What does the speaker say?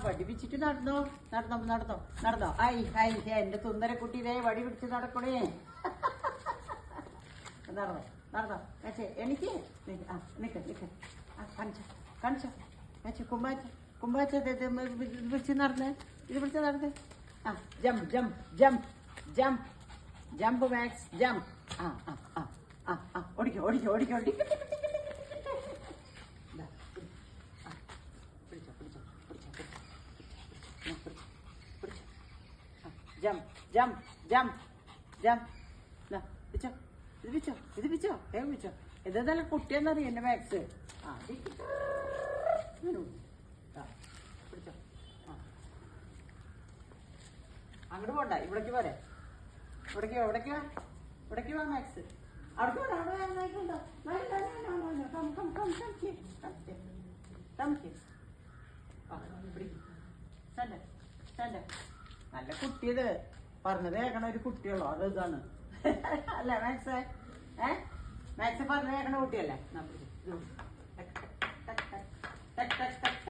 വടി പിടിച്ചിട്ട് നടന്നോ നടന്നോ നടന്നോ നടന്നോ ഐ ഐ എന്റെ സുന്ദരക്കുട്ടിയെ വടി പിടിച്ച് നടക്കണേ. നടന്നോ നടന്നോ മേച്ചേ എനിക്ക് നിക്ക നിക്ക കാണിച്ചോ കാണിച്ചോ മേച്ചേ കുമ്പാച്ച കുമ്പാച്ച പിടിച്ച് നടന്നേ ഇത് പിടിച്ച് നടന്നേ. Jump jump jump jump jump max jump. ഓടിക്കോ ഓടിക്കോ ഓടിക്കോ ഓടിക്കോ. Jump, jump, jump, jump. Nah, picho, ഇത് പിച്ചോ ഇത് പിച്ചോ വേഗം പിച്ചോ. ഇതെന്തായാലും കുട്ടിയെന്നറിയ എന്റെ മാക്സ്. പിടിച്ചോ അങ്ങോട്ട് പോണ്ട, ഇവിടേക്ക് പോരെ. ഇവിടേക്ക് വാ ഇവിടേക്ക് വാ ഇവിടേക്ക് വാ മാക്സ്. അവിടെ പോണ്ട അവിടെ വാങ്ങായിട്ടുണ്ടോ. നല്ല കുട്ടിയത് പറഞ്ഞത് കേൾക്കണ ഒരു കുട്ടിയുള്ളൂ, അത് ഇതാണ് അല്ലേ മാക്സ്? മാക്സ് പറഞ്ഞത് കേൾക്കണ കുട്ടിയല്ലേ.